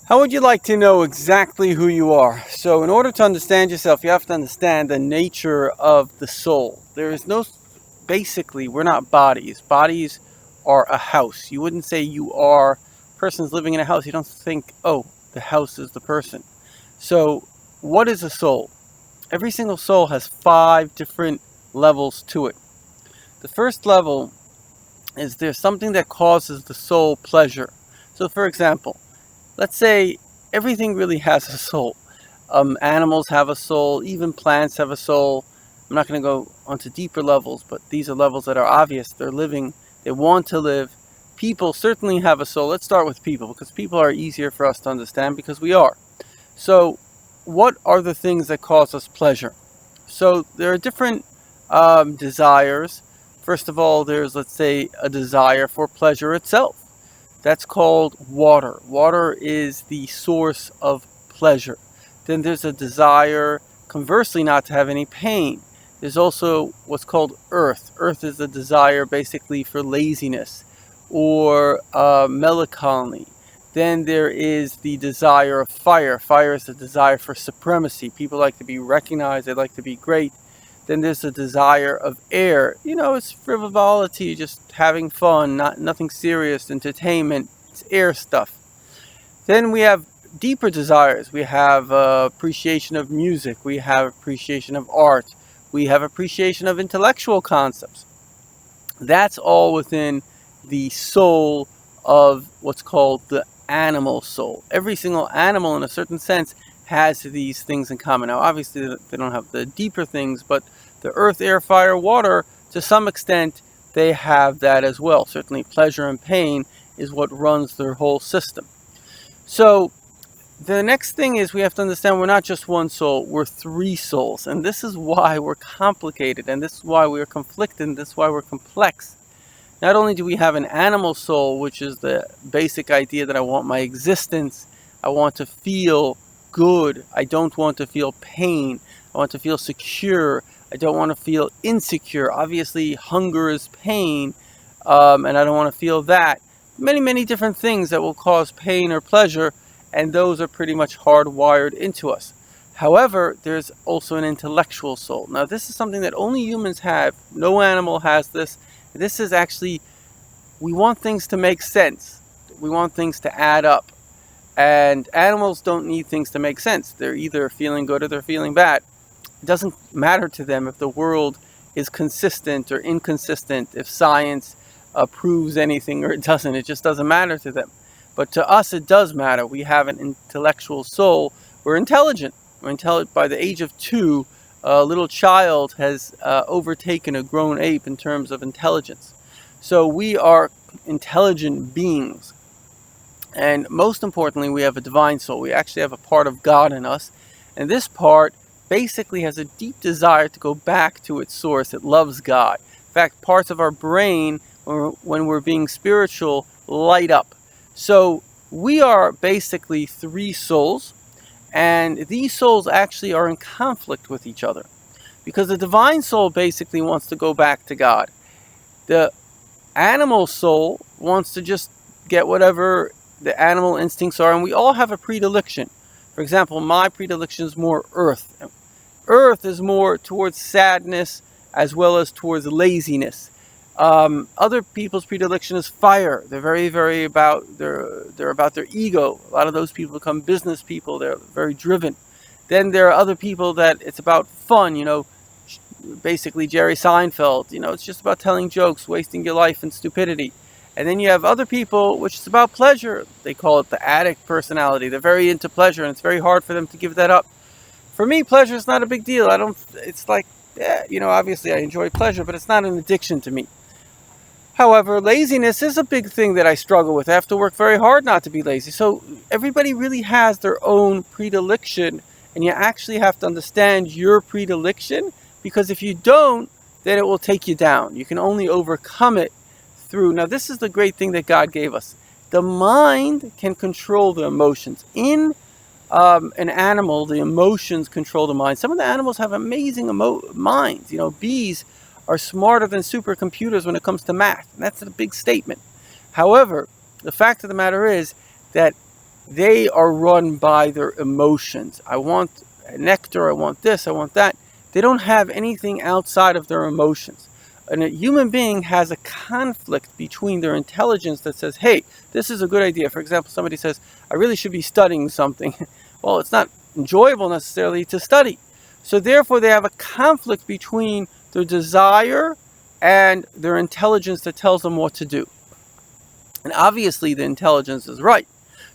How would you like to know exactly who you are? So in order to understand yourself, you have to understand the nature of the soul. There is no, basically, we're not bodies. Bodies are a house. You wouldn't say you are persons living in a house. You don't think, oh, the house is the person. So what is a soul? Every single soul has 5 different levels to it. The first level is there's something that causes the soul pleasure. So for example, let's say everything really has a soul. Animals have a soul, even plants have a soul. I'm not going to go onto deeper levels, but these are levels that are obvious. They're living, they want to live. People certainly have a soul. Let's start with people, because people are easier for us to understand because we are. So what are the things that cause us pleasure? So there are different desires. First of all, there's, let's say, a desire for pleasure itself. That's called water. Water is the source of pleasure. Then there's a desire, conversely, not to have any pain. There's also what's called earth. Earth is a desire basically for laziness or melancholy. Then there is the desire of fire. Fire is the desire for supremacy. People like to be recognized. They like to be great. Then there's the desire of air. It's frivolity, just having fun, nothing serious, entertainment. It's air stuff. Then we have deeper desires. We have appreciation of music. We have appreciation of art. We have appreciation of intellectual concepts. That's all within the soul of what's called the animal soul. Every single animal, in a certain sense, has these things in common. Now, obviously, they don't have the deeper things, but the earth, air, fire, water, to some extent, they have that as well. Certainly, pleasure and pain is what runs their whole system. So, the next thing is we have to understand we're not just one soul, we're 3 souls. And this is why we're complicated, and this is why we're conflicted, and this is why we're complex. Not only do we have an animal soul, which is the basic idea that I want my existence, I want to feel good, I don't want to feel pain, I want to feel secure, I don't want to feel insecure. Obviously, hunger is pain, and I don't want to feel that. Many, many different things that will cause pain or pleasure, and those are pretty much hardwired into us. However, there's also an intellectual soul. Now, this is something that only humans have. No animal has this. This is actually, we want things to make sense. We want things to add up. And animals don't need things to make sense. They're either feeling good or they're feeling bad. It doesn't matter to them if the world is consistent or inconsistent, if science proves anything or it doesn't. It just doesn't matter to them. But to us, it does matter. We have an intellectual soul. We're intelligent. We're intelligent. By the age of 2, a little child has overtaken a grown ape in terms of intelligence. So we are intelligent beings. And most importantly, we have a divine soul. We actually have a part of God in us. And this part basically has a deep desire to go back to its source. It loves God. In fact, parts of our brain, when we're being spiritual, light up. So we are basically 3 souls. And these souls actually are in conflict with each other. Because the divine soul basically wants to go back to God. The animal soul wants to just get whatever the animal instincts are, and we all have a predilection. For example, my predilection is more earth. Earth is more towards sadness as well as towards laziness. Other people's predilection is fire. They're very, very about they're about their ego. A lot of those people become business people. They're very driven. Then there are other people that it's about fun. Basically Jerry Seinfeld. It's just about telling jokes, wasting your life in stupidity. And then you have other people, which is about pleasure. They call it the addict personality. They're very into pleasure, and it's very hard for them to give that up. For me, pleasure is not a big deal. It's like, obviously I enjoy pleasure, but it's not an addiction to me. However, laziness is a big thing that I struggle with. I have to work very hard not to be lazy. So everybody really has their own predilection, and you actually have to understand your predilection, because if you don't, then it will take you down. You can only overcome it through. Now, this is the great thing that God gave us. The mind can control the emotions. In an animal, the emotions control the mind. Some of the animals have amazing minds. Bees are smarter than supercomputers when it comes to math. And that's a big statement. However, the fact of the matter is that They are run by their emotions. I want nectar, I want this, I want that. They don't have anything outside of their emotions. And a human being has a conflict between their intelligence that says, hey, this is a good idea. For example, somebody says, I really should be studying something. Well, it's not enjoyable necessarily to study. So therefore, they have a conflict between their desire and their intelligence that tells them what to do. And obviously, the intelligence is right.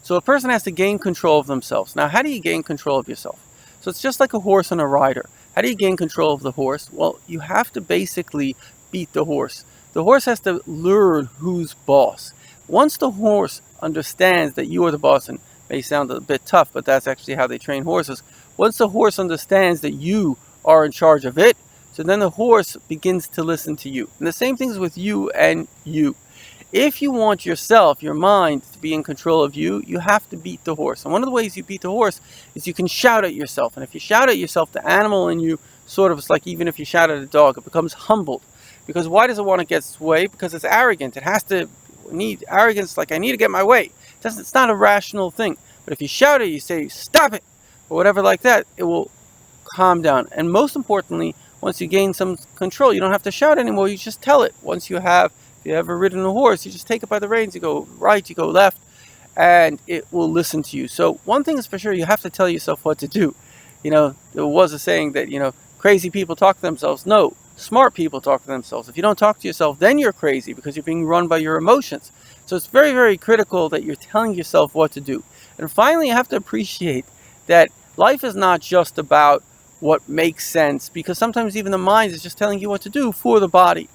So a person has to gain control of themselves. Now, how do you gain control of yourself? So it's just like a horse and a rider. How do you gain control of the horse? Well, you have to basically beat the horse. The horse has to learn who's boss. Once the horse understands that you are the boss, and it may sound a bit tough, but that's actually how they train horses. Once the horse understands that you are in charge of it, so then the horse begins to listen to you. And the same thing is with you and you. If you want yourself, your mind, to be in control of you, you have to beat the horse. And one of the ways you beat the horse is you can shout at yourself. And if you shout at yourself, the animal in you sort of, it's like even if you shout at a dog, it becomes humbled. Because why does it want to get its way? Because it's arrogant. It has to need arrogance, like I need to get my way. It's not a rational thing. But if you shout at it, you say, stop it, or whatever like that, it will calm down. And most importantly, once you gain some control, you don't have to shout anymore. You just tell it. Once you have, if you've ever ridden a horse, you just take it by the reins. You go right, you go left, and it will listen to you. So one thing is for sure, you have to tell yourself what to do. There was a saying that, crazy people talk to themselves. No, smart people talk to themselves. If you don't talk to yourself, then you're crazy because you're being run by your emotions. So it's very, very critical that you're telling yourself what to do. And finally, you have to appreciate that life is not just about what makes sense, because sometimes even the mind is just telling you what to do for the body.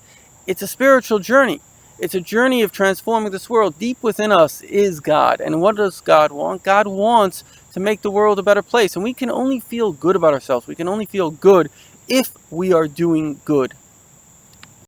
It's a spiritual journey. It's a journey of transforming this world. Deep within us is God. And what does God want? God wants to make the world a better place. And we can only feel good about ourselves. We can only feel good if we are doing good.